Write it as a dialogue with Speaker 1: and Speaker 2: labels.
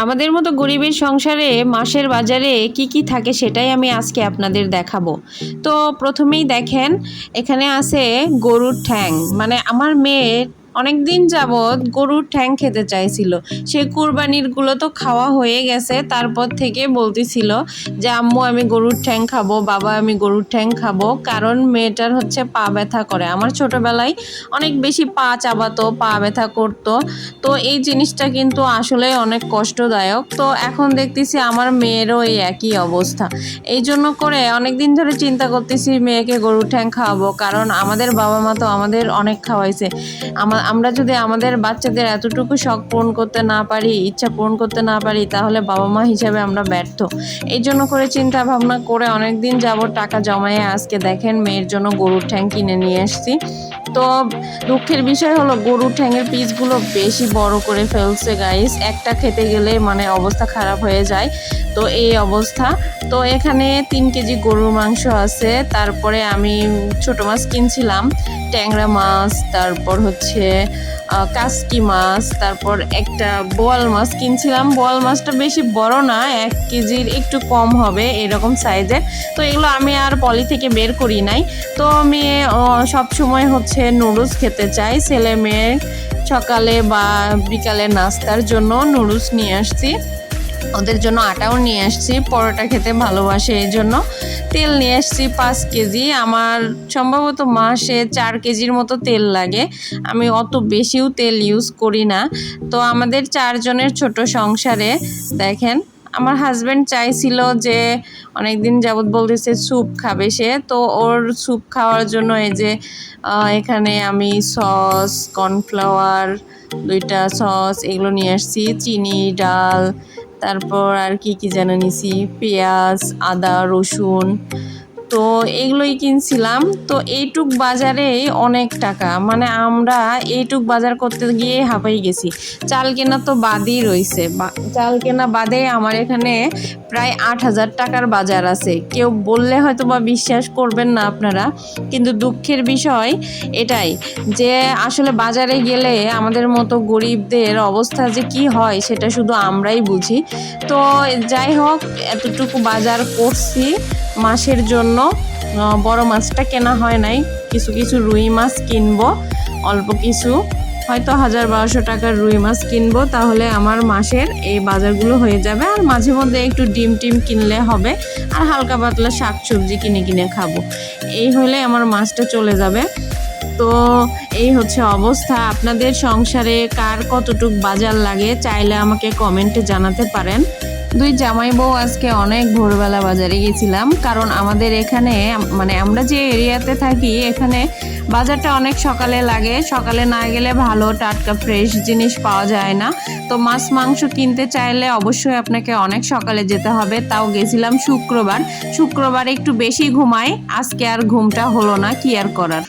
Speaker 1: আমাদের মতো গরিবের সংসারে মাসের বাজারে কি কি থাকে সেটাই আমি আজকে আপনাদের দেখাবো। তো প্রথমেই দেখেন, এখানে আছে গরুর ঠ্যাং। মানে আমার মেয়ে অনেক দিন যাবৎ গরুর ঠ্যাং খেতে চাইছিল। সে কুরবানির গুলো তো খাওয়া হয়ে গেছে, তারপর থেকে বলতেছিল যে আম্মু আমি গরুর ঠ্যাং খাবো, বাবা আমি গরুর ঠ্যাং খাবো। কারণ মেয়েটার হচ্ছে পা ব্যথা করে। আমার ছোটবেলায় অনেক বেশি পা চাবাতো, পা ব্যথা করতো। তো এই জিনিসটা কিন্তু আসলে অনেক কষ্টদায়ক। তো এখন দেখতেছি আমার মেয়েরও এই একই অবস্থা। এই জন্য করে অনেক দিন ধরে চিন্তা করতেছি মেয়েকে গরুর ঠ্যাং খাওয়াবো, কারণ আমাদের বাবা মা তো আমাদের অনেক খাওয়াইছে। আমরা যদি আমাদের বাচ্চাদের এতটুকু শখ পূরণ করতে না পারি, ইচ্ছা পূরণ করতে না পারি, তাহলে বাবা মা হিসেবে আমরা ব্যর্থ। এই জন্য করে চিন্তা ভাবনা করে অনেক দিন যাবত টাকা জমায়ে আজকে দেখেন মেয়ের জন্য গরুর ঠ্যাং কিনে নিয়ে আসছি। তো দুঃখের বিষয় হলো গরুর ঠ্যাঙের পিসগুলো বেশি বড় করে ফেলছে গাইস। একটা খেতে গেলে মানে অবস্থা খারাপ হয়ে যায়। তো এই অবস্থা। তো এখানে 3 কেজি গরুর মাংস আছে। তারপরে আমি ছোট মাছ কিনছিলাম, ট্যাংরা মাছ, তারপর হচ্ছে কাসকি মাছ, তারপর একটা বোয়াল মাছ কিনছিলাম। বোয়াল মাছটা বেশি বড় না, 1 কেজির একটু কম হবে এরকম সাইজের। তো এগুলো আমি আর পলি থেকে বের করি নাই। তো মেয়ে সব সময় হচ্ছে নুডলস খেতে চাই। ছেলে মেয়ে সকালে বা বিকালে নাস্তার জন্য নুডলস নিয়ে আসছি, ওদের জন্য আটাও নিয়ে আসছি, পরোটা খেতে ভালোবাসে এই জন্য। তেল নিয়ে আসছি 5 কেজি। আমার সম্ভবত মাসে 4 কেজির মতো তেল লাগে। আমি অত বেশিও তেল ইউজ করি না। তো আমাদের 4 জনের ছোট সংসারে দেখেন, আমার হাজব্যান্ড চাইছিল যে অনেক দিন যাবৎ বলতেছে স্যুপ খাবে সে। তো ওর স্যুপ খাওয়ার জন্য এই যে এখানে আমি সস, কর্নফ্লাওয়ার, 2টা সস এগুলো নিয়ে আসছি, চিনি, ডাল, তারপর আর কি কি যেন নিছি, পেঁয়াজ, আদা, রসুন। তো এগুলোই কিনছিলাম। তো এইটুক বাজারে অনেক টাকা, মানে আমরা এইটুক বাজার করতে গিয়ে হাঁপাই গেছি। চাল কেনা তো বাদই রইছে, চাল কেনা বাদে আমার এখানে প্রায় 8,000 টাকার বাজার আছে। কেউ বললে হয়তো বা বিশ্বাস করবেন না আপনারা, কিন্তু দুঃখের বিষয় এটাই যে আসলে বাজারে গেলে আমাদের মতো গরিবদের অবস্থা যে কি হয় সেটা শুধু আমরাই বুঝি। তো যাই হোক, এতটুকু বাজার করছি মাসের জন্য। বড় মাছটা কেনা হয় নাই, কিছু কিছু রুই মাছ কিনবো, অল্প কিছু, হয়তো 1,000-1,200 টাকার রুই মাছ কিনবো, তাহলে আমার মাসের এই বাজারগুলো হয়ে যাবে। আর মাঝে মধ্যে একটু ডিম টিম কিনলে হবে, আর হালকা পাতলা শাকসবজি কিনে কিনে খাবো। এই হলে আমার মাছটা চলে যাবে। তো এই হচ্ছে অবস্থা। আপনাদের সংসারে কার কতটুক বাজার লাগে চাইলে আমাকে কমেন্টে জানাতে পারেন। 2 জামাই বউ আজকে অনেক ভোরবেলা বাজারে গেছিলাম, কারণ আমাদের এখানে মানে আমরা যে এরিয়াতে থাকি এখানে বাজারটা অনেক সকালে লাগে। সকালে না গেলে ভালো টাটকা ফ্রেশ জিনিস পাওয়া যায় না। তো মাছ মাংস কিনতে চাইলে অবশ্যই আপনাকে অনেক সকালে যেতে হবে। তাও গেছিলাম শুক্রবার। শুক্রবার একটু বেশি ঘুমাই, আজকে আর ঘুমটা হলো না, কি আর করার।